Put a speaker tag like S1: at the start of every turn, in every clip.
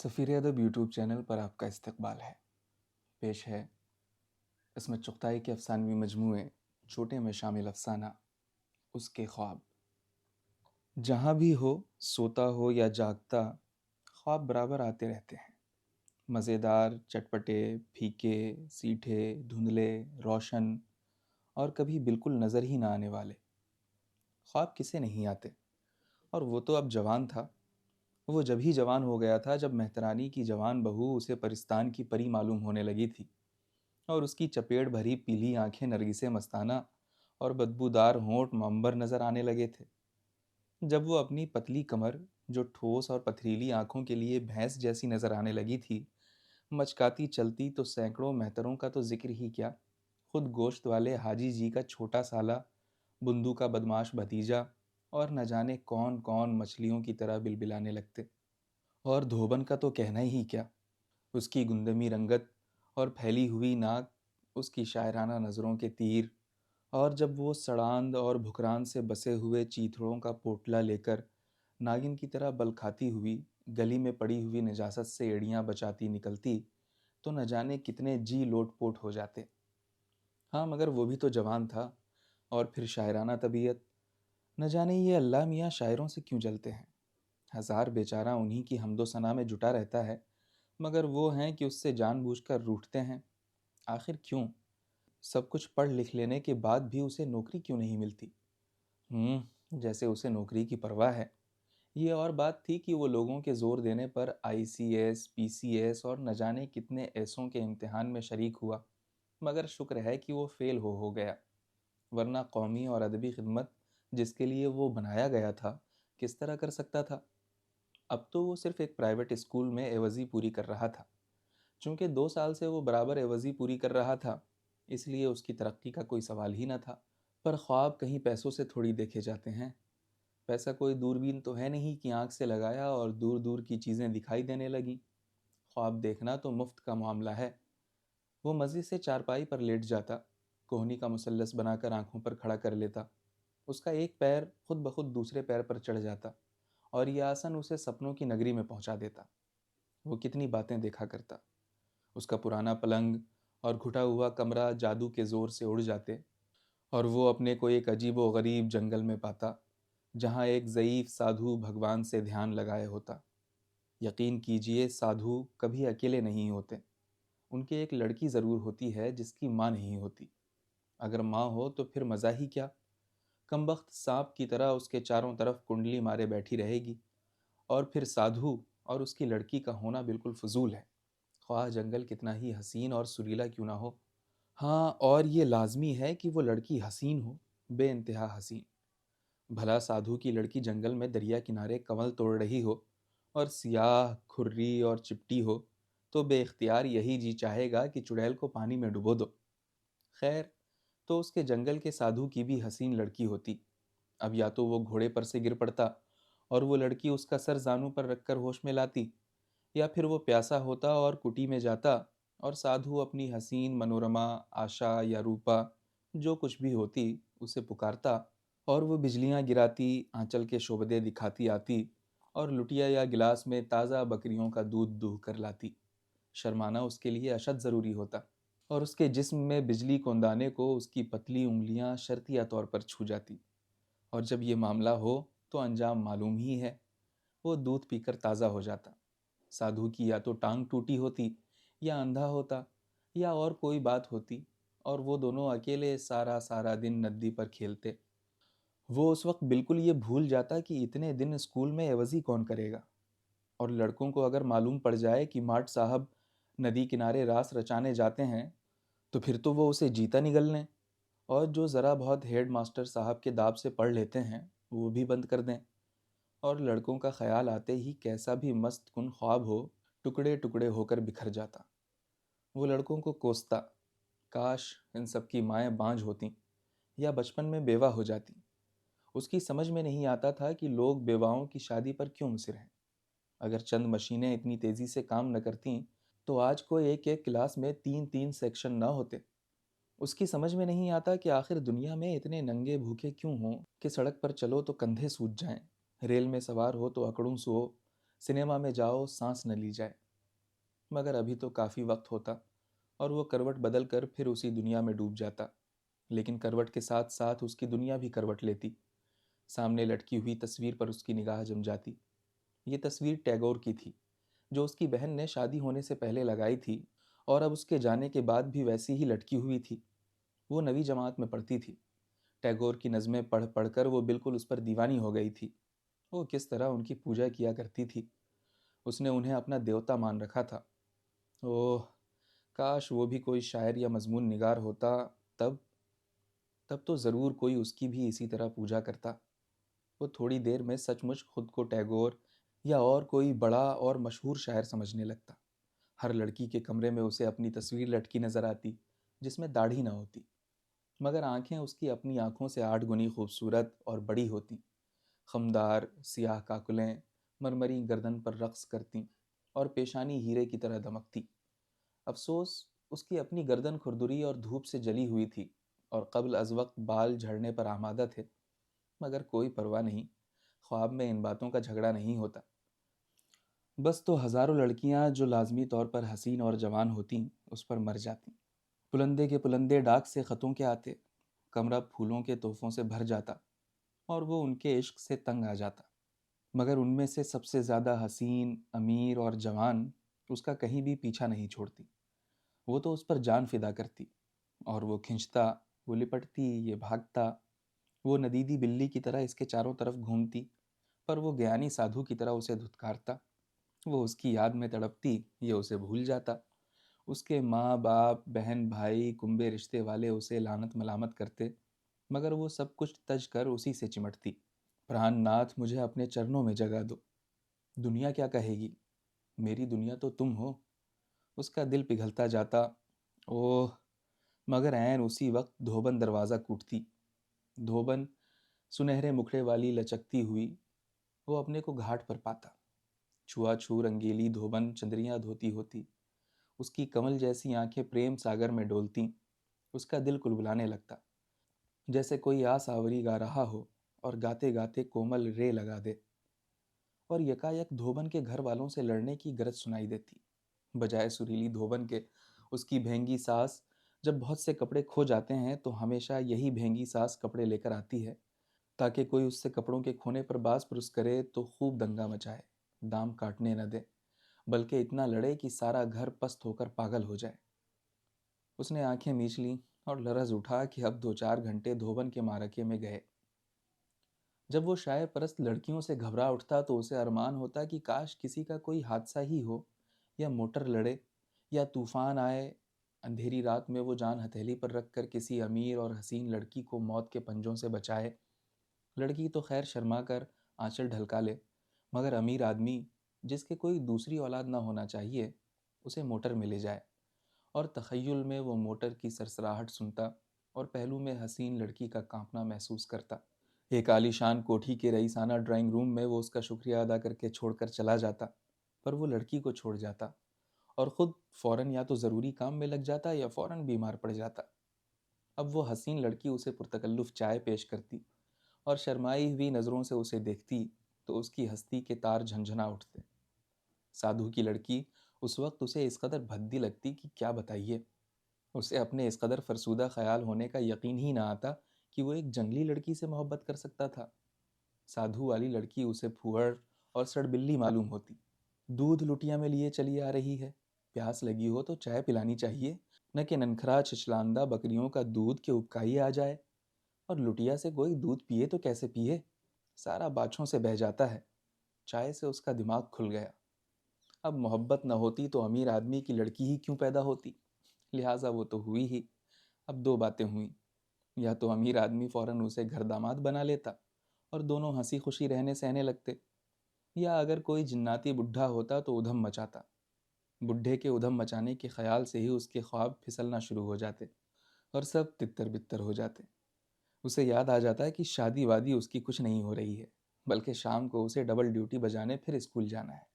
S1: سفیر ادب YouTube channel پر آپ کا استقبال ہے۔ پیش ہے عصمت چغتائی کے افسانوی مجموعے چھوٹے میں شامل افسانہ اس کے خواب۔ جہاں بھی ہو، سوتا ہو یا جاگتا، خواب برابر آتے رہتے ہیں۔ مزیدار، چٹپٹے، پھیکے، سیٹھے، دھندلے، روشن اور کبھی بالکل نظر ہی نہ آنے والے۔ خواب کسے نہیں آتے؟ اور وہ تو اب جوان تھا۔ وہ جب ہی جوان ہو گیا تھا جب مہترانی کی جوان بہو اسے پرستان کی پری معلوم ہونے لگی تھی، اور اس کی چپیڑ بھری پیلی آنکھیں نرگس مستانہ اور بدبودار ہونٹ معمبر نظر آنے لگے تھے۔ جب وہ اپنی پتلی کمر، جو ٹھوس اور پتھریلی آنکھوں کے لیے بھینس جیسی نظر آنے لگی تھی، مچکاتی چلتی تو سینکڑوں مہتروں کا تو ذکر ہی کیا، خود گوشت والے حاجی جی کا چھوٹا سالہ، بندو کا بدماش بھتیجا اور نہ جانے کون کون مچھلیوں کی طرح بلبلانے لگتے۔ اور دھوبن کا تو کہنا ہی کیا، اس کی گندمی رنگت اور پھیلی ہوئی ناک، اس کی شاعرانہ نظروں کے تیر، اور جب وہ سڑاند اور بھکران سے بسے ہوئے چیتھڑوں کا پوٹلا لے کر ناگن کی طرح بل کھاتی ہوئی گلی میں پڑی ہوئی نجاست سے ایڑیاں بچاتی نکلتی تو نہ جانے کتنے جی لوٹ پوٹ ہو جاتے۔ ہاں، مگر وہ بھی تو جوان تھا، اور پھر شاعرانہ طبیعت۔ نہ جانے یہ اللہ میاں شاعروں سے کیوں جلتے ہیں۔ ہزار بیچارہ انہی کی حمد و ثنا میں جٹا رہتا ہے، مگر وہ ہیں کہ اس سے جان بوجھ کر روٹھتے ہیں۔ آخر کیوں؟ سب کچھ پڑھ لکھ لینے کے بعد بھی اسے نوکری کیوں نہیں ملتی؟ جیسے اسے نوکری کی پرواہ ہے۔ یہ اور بات تھی کہ وہ لوگوں کے زور دینے پر آئی سی ایس، پی سی ایس اور نہ جانے کتنے ایسوں کے امتحان میں شریک ہوا، مگر شکر ہے کہ وہ فیل ہو گیا، ورنہ قومی اور ادبی خدمت جس کے لیے وہ بنایا گیا تھا کس طرح کر سکتا تھا؟ اب تو وہ صرف ایک پرائیویٹ اسکول میں عوضی پوری کر رہا تھا۔ چونکہ 2 سال سے وہ برابر عوضی پوری کر رہا تھا، اس لیے اس کی ترقی کا کوئی سوال ہی نہ تھا۔ پر خواب کہیں پیسوں سے تھوڑی دیکھے جاتے ہیں۔ پیسہ کوئی دوربین تو ہے نہیں کہ آنکھ سے لگایا اور دور دور کی چیزیں دکھائی دینے لگیں۔ خواب دیکھنا تو مفت کا معاملہ ہے۔ وہ مزے سے چارپائی پر لیٹ جاتا، کوہنی کا مثلث بنا کر آنکھوں پر کھڑا کر لیتا، اس کا ایک پیر خود بخود دوسرے پیر پر چڑھ جاتا، اور یہ آسن اسے سپنوں کی نگری میں پہنچا دیتا۔ وہ کتنی باتیں دیکھا کرتا۔ اس کا پرانا پلنگ اور گھٹا ہوا کمرہ جادو کے زور سے اڑ جاتے، اور وہ اپنے کو ایک عجیب و غریب جنگل میں پاتا، جہاں ایک ضعیف سادھو بھگوان سے دھیان لگائے ہوتا۔ یقین کیجئے، سادھو کبھی اکیلے نہیں ہوتے۔ ان کے ایک لڑکی ضرور ہوتی ہے جس کی ماں نہیں ہوتی۔ اگر ماں ہو تو پھر مزہ ہی کیا۔ کمبخت سانپ کی طرح اس کے چاروں طرف کنڈلی مارے بیٹھی رہے گی، اور پھر سادھو اور اس کی لڑکی کا ہونا بالکل فضول ہے، خواہ جنگل کتنا ہی حسین اور سریلا کیوں نہ ہو۔ ہاں، اور یہ لازمی ہے کہ وہ لڑکی حسین ہو، بے انتہا حسین۔ بھلا سادھو کی لڑکی جنگل میں دریا کنارے کنول توڑ رہی ہو اور سیاہ، کھری اور چپٹی ہو تو بے اختیار یہی جی چاہے گا کہ چڑیل کو پانی میں ڈبو دو۔ خیر، تو اس کے جنگل کے سادھو کی بھی حسین لڑکی ہوتی۔ اب یا تو وہ گھوڑے پر سے گر پڑتا اور وہ لڑکی اس کا سر زانوں پر رکھ کر ہوش میں لاتی، یا پھر وہ پیاسا ہوتا اور کٹی میں جاتا اور سادھو اپنی حسین منورما، آشا یا روپا جو کچھ بھی ہوتی اسے پکارتا، اور وہ بجلیاں گراتی، آنچل کے شعبدے دکھاتی آتی اور لٹیا یا گلاس میں تازہ بکریوں کا دودھ دوہ کر لاتی۔ شرمانا اس کے لیے اشد ضروری ہوتا، اور اس کے جسم میں بجلی کوندانے کو اس کی پتلی انگلیاں شرطیہ طور پر چھو جاتی، اور جب یہ معاملہ ہو تو انجام معلوم ہی ہے، وہ دودھ پی کر تازہ ہو جاتا۔ سادھو کی یا تو ٹانگ ٹوٹی ہوتی، یا اندھا ہوتا، یا اور کوئی بات ہوتی، اور وہ دونوں اکیلے سارا سارا دن ندی پر کھیلتے۔ وہ اس وقت بالکل یہ بھول جاتا کہ اتنے دن اسکول میں عوضی کون کرے گا، اور لڑکوں کو اگر معلوم پڑ جائے کہ ماٹ صاحب ندی کنارے راس رچانے جاتے ہیں تو پھر تو وہ اسے جیتا نگل لیں، اور جو ذرا بہت ہیڈ ماسٹر صاحب کے داب سے پڑھ لیتے ہیں وہ بھی بند کر دیں، اور لڑکوں کا خیال آتے ہی کیسا بھی مست کن خواب ہو ٹکڑے ٹکڑے ہو کر بکھر جاتا۔ وہ لڑکوں کو کوستا، کاش ان سب کی مائیں بانجھ ہوتیں یا بچپن میں بیوہ ہو جاتی۔ اس کی سمجھ میں نہیں آتا تھا کہ لوگ بیواؤں کی شادی پر کیوں مصر ہیں۔ اگر چند مشینیں اتنی تیزی سے کام نہ کرتیں تو آج کو ایک ایک کلاس میں 3 سیکشن نہ ہوتے۔ اس کی سمجھ میں نہیں آتا کہ آخر دنیا میں اتنے ننگے بھوکے کیوں ہوں کہ سڑک پر چلو تو کندھے سوج جائیں، ریل میں سوار ہو تو اکڑوں سو، سنیما میں جاؤ سانس نہ لی جائے، مگر ابھی تو کافی وقت ہوتا اور وہ کروٹ بدل کر پھر اسی دنیا میں ڈوب جاتا، لیکن کروٹ کے ساتھ ساتھ اس کی دنیا بھی کروٹ لیتی۔ سامنے لٹکی ہوئی تصویر پر اس کی نگاہ جم جاتی۔ یہ تصویر ٹیگور کی تھی، جو اس کی بہن نے شادی ہونے سے پہلے لگائی تھی اور اب اس کے جانے کے بعد بھی ویسی ہی لٹکی ہوئی تھی۔ وہ 9ویں جماعت میں پڑھتی تھی۔ ٹیگور کی نظمیں پڑھ پڑھ کر وہ بالکل اس پر دیوانی ہو گئی تھی۔ وہ کس طرح ان کی پوجا کیا کرتی تھی۔ اس نے انہیں اپنا دیوتا مان رکھا تھا۔ اوہ، کاش وہ بھی کوئی شاعر یا مضمون نگار ہوتا، تب تو ضرور کوئی اس کی بھی اسی طرح پوجا کرتا۔ وہ تھوڑی دیر میں سچ مچ خود کو ٹیگور یا اور کوئی بڑا اور مشہور شاعر سمجھنے لگتا۔ ہر لڑکی کے کمرے میں اسے اپنی تصویر لٹکی نظر آتی، جس میں داڑھی نہ ہوتی، مگر آنکھیں اس کی اپنی آنکھوں سے 8 گنی خوبصورت اور بڑی ہوتیں، خمدار سیاہ کاکلیں مرمری گردن پر رقص کرتیں اور پیشانی ہیرے کی طرح دمکتی۔ افسوس اس کی اپنی گردن کھردری اور دھوپ سے جلی ہوئی تھی اور قبل از وقت بال جھڑنے پر آمادہ تھے، مگر کوئی پرواہ نہیں، خواب میں ان باتوں کا جھگڑا نہیں ہوتا۔ بس تو ہزاروں لڑکیاں جو لازمی طور پر حسین اور جوان ہوتیں اس پر مر جاتیں۔ پلندے کے پلندے ڈاک سے خطوں کے آتے، کمرہ پھولوں کے تحفوں سے بھر جاتا اور وہ ان کے عشق سے تنگ آ جاتا، مگر ان میں سے سب سے زیادہ حسین، امیر اور جوان اس کا کہیں بھی پیچھا نہیں چھوڑتی۔ وہ تو اس پر جان فدا کرتی، اور وہ کھنچتا، وہ لپٹتی، یہ بھاگتا، وہ ندیدی بلی کی طرح اس کے چاروں طرف گھومتی، پر وہ گیانی سادھو کی طرح اسے دھتکارتا۔ وہ اس کی یاد میں تڑپتی، یہ اسے بھول جاتا۔ اس کے ماں باپ، بہن بھائی، کنبے رشتے والے اسے لعنت ملامت کرتے، مگر وہ سب کچھ تج کر اسی سے چمٹتی۔ پران ناتھ، مجھے اپنے چرنوں میں جگہ دو، دنیا کیا کہے گی، میری دنیا تو تم ہو۔ اس کا دل پگھلتا جاتا۔ اوہ، مگر عین اسی وقت دھوبن دروازہ کوٹتی۔ دھوبن سنہرے مکھڑے والی لچکتی ہوئی، وہ اپنے کو گھاٹ پر پاتا۔ چھوا چھو رنگیلی دھوبن چندریاں دھوتی ہوتی، اس کی کمل جیسی آنکھیں پریم ساگر میں ڈولتیں۔ اس کا دل کلبلانے لگتا، جیسے کوئی آس آوری گا رہا ہو اور گاتے گاتے کومل رے لگا دے، اور یکایک دھوبن کے گھر والوں سے لڑنے کی گرج سنائی دیتی۔ بجائے سریلی دھوبن کے، اس کی بھینگی ساس جب بہت سے کپڑے کھو جاتے ہیں تو ہمیشہ یہی بھینگی ساس کپڑے لے کر آتی ہے، تاکہ کوئی اس سے کپڑوں کے کھونے پر باز پرس کرے تو خوب دنگا مچائے، دام کاٹنے نہ دے، بلکہ اتنا لڑے کہ سارا گھر پست ہو کر پاگل ہو جائے۔ اس نے آنکھیں میچ لیں اور لرز اٹھا کہ اب 2-4 گھنٹے دھوبن کے معرکے میں گئے۔ جب وہ شائع پرست لڑکیوں سے گھبرا اٹھتا تو اسے ارمان ہوتا کہ کاش کسی کا کوئی حادثہ ہی ہو، یا موٹر لڑے، یا طوفان آئے، اندھیری رات میں وہ جان ہتھیلی پر رکھ کر کسی امیر اور حسین لڑکی کو موت کے پنجوں سے بچائے۔ لڑکی تو خیر شرما کر آنچل ڈھلکا لے، مگر امیر آدمی جس کے کوئی دوسری اولاد نہ ہونا چاہیے، اسے موٹر میں لے جائے، اور تخیل میں وہ موٹر کی سرسراہٹ سنتا اور پہلو میں حسین لڑکی کا کانپنا محسوس کرتا۔ ایک عالی شان کوٹھی کے رئیسانہ ڈرائنگ روم میں وہ اس کا شکریہ ادا کر کے چھوڑ کر چلا جاتا، پر وہ لڑکی کو چھوڑ جاتا اور خود فوراً یا تو ضروری کام میں لگ جاتا یا فوراً بیمار پڑ جاتا۔ اب وہ حسین لڑکی اسے پرتکلف چائے پیش کرتی اور شرمائی ہوئی نظروں سے اسے دیکھتی تو اس کی ہستی کے تار جھنجھنا اٹھتے۔ سادھو کی لڑکی اس وقت اسے اس قدر بھدی لگتی کہ کیا بتائیے۔ اسے اپنے اس قدر فرسودہ خیال ہونے کا یقین ہی نہ آتا کہ وہ ایک جنگلی لڑکی سے محبت کر سکتا تھا۔ سادھو والی لڑکی اسے پھوڑ اور سڑبلی معلوم ہوتی۔ دودھ لٹیا میں لیے چلی آ رہی ہے، پیاس لگی ہو تو چائے پلانی چاہیے، نہ کہ ننکھرا چھچلاندہ بکریوں کا دودھ کے ابکائی آ جائے، اور لٹیا سے کوئی دودھ پیے تو کیسے پیے، سارا باچھوں سے بہہ جاتا ہے۔ چائے سے اس کا دماغ کھل گیا۔ اب محبت نہ ہوتی تو امیر آدمی کی لڑکی ہی کیوں پیدا ہوتی، لہٰذا وہ تو ہوئی ہی۔ اب 2 باتیں ہوئیں، یا تو امیر آدمی فوراً اسے گھر داماد بنا لیتا اور دونوں ہنسی خوشی رہنے سہنے لگتے، یا اگر کوئی جناتی بڈھا ہوتا تو ادھم مچاتا۔ بڈھے کے ادھم مچانے کے خیال سے ہی اس کے خواب پھسلنا شروع ہو جاتے اور سب تتر بتر ہو جاتے۔ اسے یاد آ جاتا ہے کہ شادی وادی اس کی کچھ نہیں ہو رہی ہے، بلکہ شام کو اسے ڈبل ڈیوٹی بجانے پھر اسکول جانا ہے۔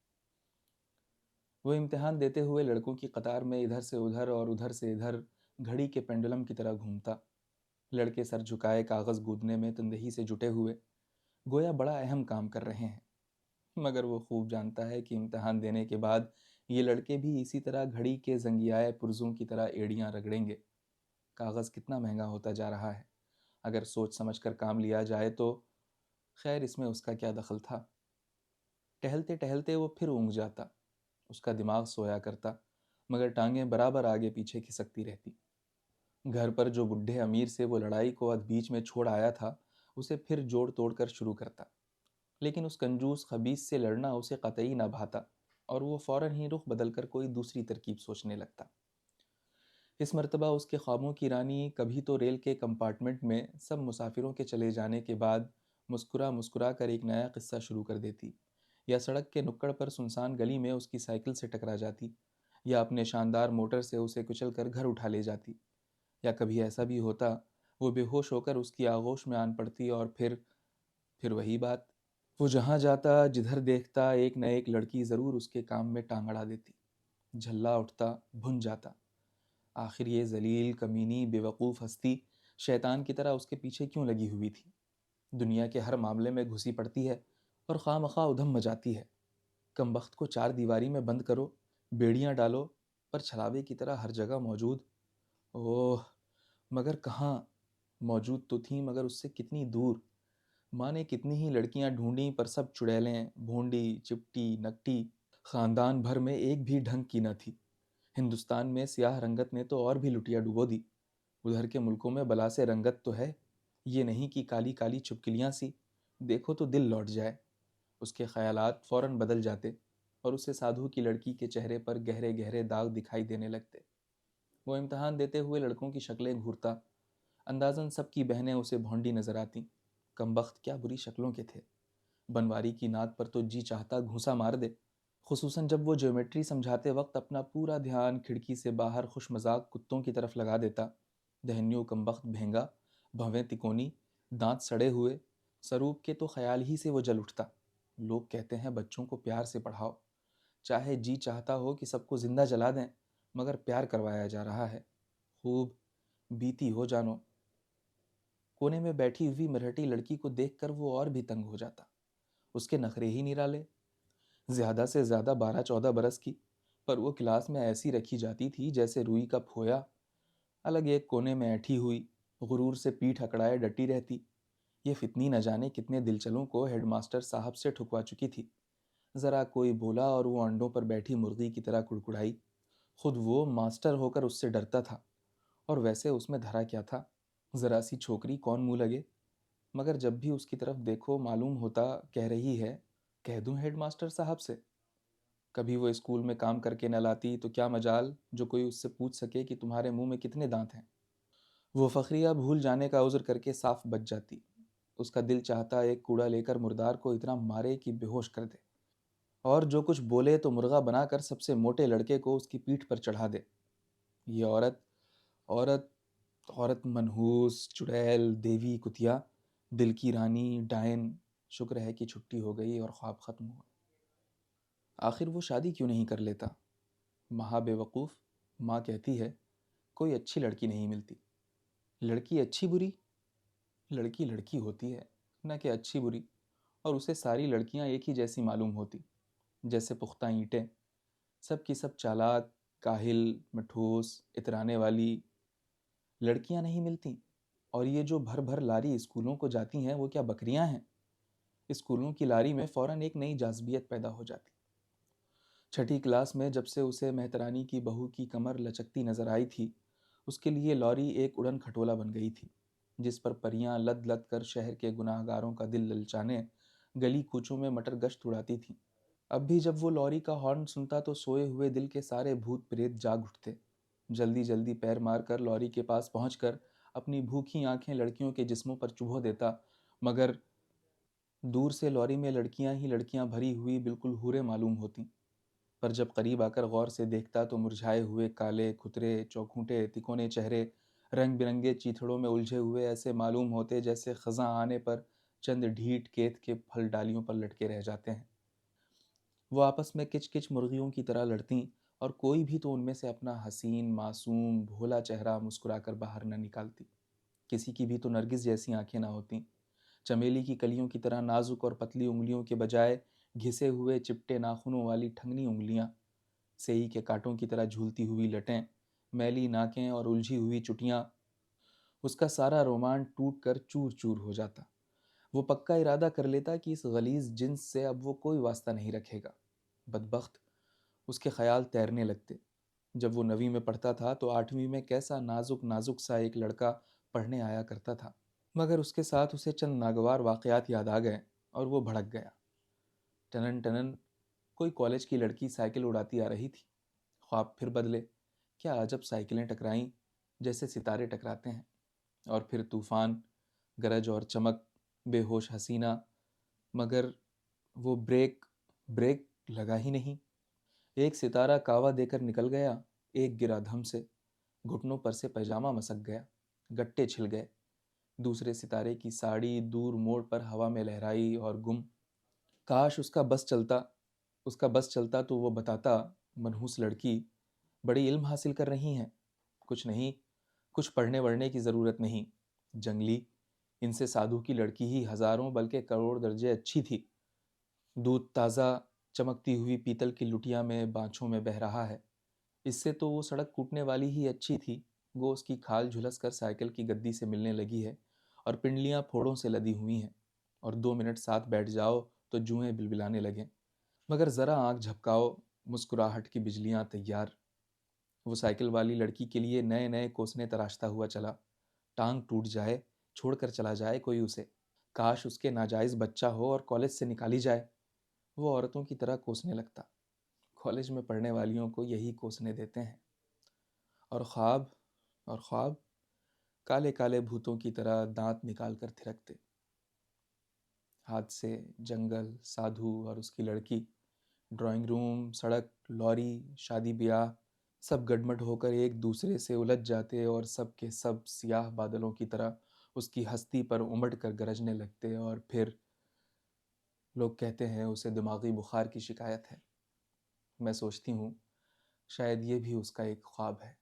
S1: وہ امتحان دیتے ہوئے لڑکوں کی قطار میں ادھر سے ادھر اور ادھر سے ادھر گھڑی کے پینڈولم کی طرح گھومتا۔ لڑکے سر جھکائے کاغذ گودنے میں تندہی سے جٹے ہوئے، گویا بڑا اہم کام کر رہے ہیں۔ مگر وہ خوب جانتا ہے کہ امتحان دینے کے بعد یہ لڑکے بھی اسی طرح گھڑی کے زنگیائے پرزوں کی طرح ایڑیاں رگڑیں گے۔ کاغذ کتنا مہنگا ہوتا جا رہا ہے، اگر سوچ سمجھ کر کام لیا جائے تو۔ خیر اس میں اس کا کیا دخل تھا؟ ٹہلتے ٹہلتے وہ پھر اونگ جاتا، اس کا دماغ سویا کرتا، مگر ٹانگیں برابر آگے پیچھے کھسکتی رہتی۔ گھر پر جو بڈھے امیر سے وہ لڑائی کو اد بیچ میں چھوڑ آیا تھا، اسے پھر جوڑ توڑ کر شروع کرتا، لیکن اس کنجوس خبیث سے لڑنا اسے قطعی نہ بھاتا، اور وہ فوراً ہی رخ بدل کر کوئی دوسری ترکیب سوچنے لگتا۔ اس مرتبہ اس کے خوابوں کی رانی کبھی تو ریل کے کمپارٹمنٹ میں سب مسافروں کے چلے جانے کے بعد مسکرا مسکرا کر ایک نیا قصہ شروع کر دیتی، یا سڑک کے نکڑ پر سنسان گلی میں اس کی سائیکل سے ٹکرا جاتی، یا اپنے شاندار موٹر سے اسے کچل کر گھر اٹھا لے جاتی، یا کبھی ایسا بھی ہوتا وہ بے ہوش ہو کر اس کی آغوش میں آن پڑتی، اور پھر وہی بات، وہ جہاں جاتا جدھر دیکھتا ایک نہ ایک لڑکی ضرور اس کے کام میں ٹانگ اڑا دیتی۔ جھلا اٹھتا، بھن جاتا، آخر یہ ذلیل کمینی بے وقوف ہستی شیطان کی طرح اس کے پیچھے کیوں لگی ہوئی تھی؟ دنیا کے ہر معاملے میں گھسی پڑتی ہے اور خواہ مخواہ ادھم مچاتی ہے۔ کم بخت کو چار دیواری میں بند کرو، بیڑیاں ڈالو، پر چھلاوے کی طرح ہر جگہ موجود۔ اوہ، مگر کہاں موجود تو تھیں، مگر اس سے کتنی دور۔ ماں نے کتنی ہی لڑکیاں ڈھونڈیں، پر سب چڑیلیں، بھونڈی، چپٹی، نکٹی، خاندان بھر میں ایک بھی ڈھنگ کی نہ تھی۔ ہندوستان میں سیاہ رنگت نے تو اور بھی لٹیا ڈبو دی، ادھر کے ملکوں میں بلا سے رنگت تو ہے، یہ نہیں کہ کالی کالی چھپکلیاں سی، دیکھو تو دل لوٹ جائے۔ اس کے خیالات فوراً بدل جاتے اور اسے سادھو کی لڑکی کے چہرے پر گہرے گہرے داغ دکھائی دینے لگتے۔ وہ امتحان دیتے ہوئے لڑکوں کی شکلیں گھورتا، اندازاً سب کی بہنیں اسے بھونڈی نظر آتیں۔ کم بخت کیا بری شکلوں کے تھے، بنواری کی ناک پر تو جی چاہتا گھونسا مار دے، خصوصاً جب وہ جیومیٹری سمجھاتے وقت اپنا پورا دھیان کھڑکی سے باہر خوش مذاق کتوں کی طرف لگا دیتا۔ دہنیوں کم بخت بھینگا، بھویں تکونی، دانت سڑے ہوئے، سروپ کے تو خیال ہی سے وہ جل اٹھتا۔ لوگ کہتے ہیں بچوں کو پیار سے پڑھاؤ، چاہے جی چاہتا ہو کہ سب کو زندہ جلا دیں، مگر پیار کروایا جا رہا ہے۔ خوب بیتی ہو جانو۔ کونے میں بیٹھی ہوئی مرہٹی لڑکی کو دیکھ کر وہ اور بھی تنگ ہو جاتا، اس کے نخرے ہی نرالے، زیادہ سے زیادہ 12-14 برس کی، پر وہ کلاس میں ایسی رکھی جاتی تھی جیسے روئی کا پھویا، الگ ایک کونے میں ایٹھی ہوئی، غرور سے پیٹھ اکڑائے ڈٹی رہتی۔ یہ فتنی نہ جانے کتنے دلچلوں کو ہیڈ ماسٹر صاحب سے ٹھکوا چکی تھی۔ ذرا کوئی بولا اور وہ انڈوں پر بیٹھی مرغی کی طرح کڑکڑائی۔ خود وہ ماسٹر ہو کر اس سے ڈرتا تھا، اور ویسے اس میں دھرا کیا تھا، ذرا سی چھوکری کون منہ لگے؟ مگر جب بھی اس کی طرف دیکھو معلوم ہوتا کہہ رہی ہے، کہہ دوں ہیڈ ماسٹر صاحب سے۔ کبھی وہ اسکول میں کام کر کے نہ لاتی تو کیا مجال جو کوئی اس سے پوچھ سکے کہ تمہارے منہ میں کتنے دانت ہیں۔ وہ فخریہ بھول جانے کا عذر کر کے صاف بچ جاتی۔ اس کا دل چاہتا ایک کوڑا لے کر مردار کو اتنا مارے کہ بے ہوش کر دے، اور جو کچھ بولے تو مرغا بنا کر سب سے موٹے لڑکے کو اس کی پیٹھ پر چڑھا دے۔ یہ عورت عورت عورت منحوس، چڑیل، دیوی کتیا، دل کی رانی، ڈائن، شکر ہے کہ چھٹی ہو گئی اور خواب ختم ہوا۔ آخر وہ شادی کیوں نہیں کر لیتا؟ مہا بے وقوف، ماں کہتی ہے کوئی اچھی لڑکی نہیں ملتی۔ لڑکی اچھی بری؟ لڑکی لڑکی ہوتی ہے، نہ کہ اچھی بری، اور اسے ساری لڑکیاں ایک ہی جیسی معلوم ہوتی، جیسے پختہ اینٹیں، سب کی سب چالاک، کاہل، مٹھوس، اترانے والی۔ لڑکیاں نہیں ملتی، اور یہ جو بھر بھر لاری اسکولوں کو جاتی ہیں وہ کیا بکریاں ہیں؟ اسکولوں کی لاری میں فوراً ایک نئی جاذبیت پیدا ہو جاتی۔ چھٹی کلاس میں جب سے اسے مہترانی کی بہو کی کمر لچکتی نظر آئی تھی، اس کے لیے لوری ایک اڑن کھٹولا بن گئی تھی، جس پر پریاں لد لد کر شہر کے گناہ گاروں کا دل للچانے گلی کوچوں میں مٹر گشت اڑاتی تھیں۔ اب بھی جب وہ لوری کا ہارن سنتا تو سوئے ہوئے دل کے سارے بھوت پریت جاگ اٹھتے۔ جلدی جلدی پیر مار کر لوری کے پاس پہنچ کر اپنی بھوکی آنکھیں لڑکیوں کے جسموں پر چبھو دیتا، مگر دور سے لوری میں لڑکیاں ہی لڑکیاں بھری ہوئی بالکل حوریں معلوم ہوتیں، پر جب قریب آ کر غور سے دیکھتا تو مرجھائے ہوئے کالے کھترے چوکھونٹے تکونے چہرے رنگ برنگے چیتھڑوں میں الجھے ہوئے ایسے معلوم ہوتے جیسے خزاں آنے پر چند ڈھیٹ کیت کے پھل ڈالیوں پر لٹکے رہ جاتے ہیں۔ وہ آپس میں کچ کچ مرغیوں کی طرح لڑتیں، اور کوئی بھی تو ان میں سے اپنا حسین معصوم بھولا چہرہ مسکرا کر باہر نہ نکالتی۔ کسی کی بھی تو نرگس جیسی آنکھیں نہ ہوتیں، چمیلی کی کلیوں کی طرح نازک اور پتلی انگلیوں کے بجائے گھسے ہوئے چپٹے ناخنوں والی ٹھنگنی انگلیاں، سیئی کے کانٹوں کی طرح جھولتی ہوئی لٹیں، میلی ناکیں اور الجھی ہوئی چٹیاں، اس کا سارا رومان ٹوٹ کر چور چور ہو جاتا۔ وہ پکا ارادہ کر لیتا کہ اس غلیظ جنس سے اب وہ کوئی واسطہ نہیں رکھے گا۔ بدبخت، اس کے خیال تیرنے لگتے۔ جب وہ 9ویں میں پڑھتا تھا تو 8ویں میں کیسا نازک نازک سا ایک لڑکا پڑھنے آیا کرتا تھا، مگر اس کے ساتھ اسے چند ناگوار واقعات یاد آ گئے اور وہ بھڑک گیا۔ ٹنن ٹنن کوئی کالج کی لڑکی سائیکل اڑاتی آ رہی تھی۔ خواب پھر بدلے۔ کیا عجب سائیکلیں ٹکرائیں جیسے ستارے ٹکراتے ہیں، اور پھر طوفان، گرج اور چمک، بے ہوش حسینہ، مگر وہ بریک لگا ہی نہیں۔ ایک ستارہ کعوہ دے کر نکل گیا، ایک گرا دھم سے، گھٹنوں پر سے پیجامہ مسک گیا، گٹے چھل گئے۔ دوسرے ستارے کی ساڑی دور موڑ پر ہوا میں لہرائی اور گم۔ کاش اس کا بس چلتا تو وہ بتاتا، منحوس لڑکی، بڑی علم حاصل کر رہی ہیں۔ کچھ نہیں، کچھ پڑھنے وڑھنے کی ضرورت نہیں۔ جنگلی، ان سے سادھو کی لڑکی ہی ہزاروں بلکہ کروڑ درجے اچھی تھی۔ دودھ تازہ چمکتی ہوئی پیتل کی لٹیا میں بانچھوں میں بہہ رہا ہے۔ اس سے تو وہ سڑک کوٹنے والی ہی اچھی تھی۔ وہ اس کی کھال جھلس کر سائیکل کی گدی سے ملنے لگی ہے اور پنڈلیاں پھوڑوں سے لدی ہوئی ہیں، اور 2 منٹ ساتھ بیٹھ جاؤ تو جوئیں بلبلانے لگیں۔ مگر ذرا آنکھ جھپکاؤ، مسکراہٹ کی بجلیاں تیار۔ وہ سائیکل والی لڑکی کے لیے نئے نئے کوسنے تراشتا ہوا چلا۔ ٹانگ ٹوٹ جائے، چھوڑ کر چلا جائے کوئی اسے۔ کاش اس کے ناجائز بچہ ہو اور کالج سے نکالی جائے۔ وہ عورتوں کی طرح کوسنے لگتا۔ کالج میں پڑھنے والیوں کو یہی کوسنے دیتے ہیں۔ اور خواب کالے کالے بھوتوں کی طرح دانت نکال کر تھرکتے۔ حادثے، جنگل، سادھو اور اس کی لڑکی، ڈرائنگ روم، سڑک، لوری، شادی بیاہ، سب گڈمڈ ہو کر ایک دوسرے سے الجھ جاتے اور سب کے سب سیاہ بادلوں کی طرح اس کی ہستی پر امڑ کر گرجنے لگتے، اور پھر لوگ کہتے ہیں اسے دماغی بخار کی شکایت ہے۔ میں سوچتی ہوں شاید یہ بھی اس کا ایک خواب ہے۔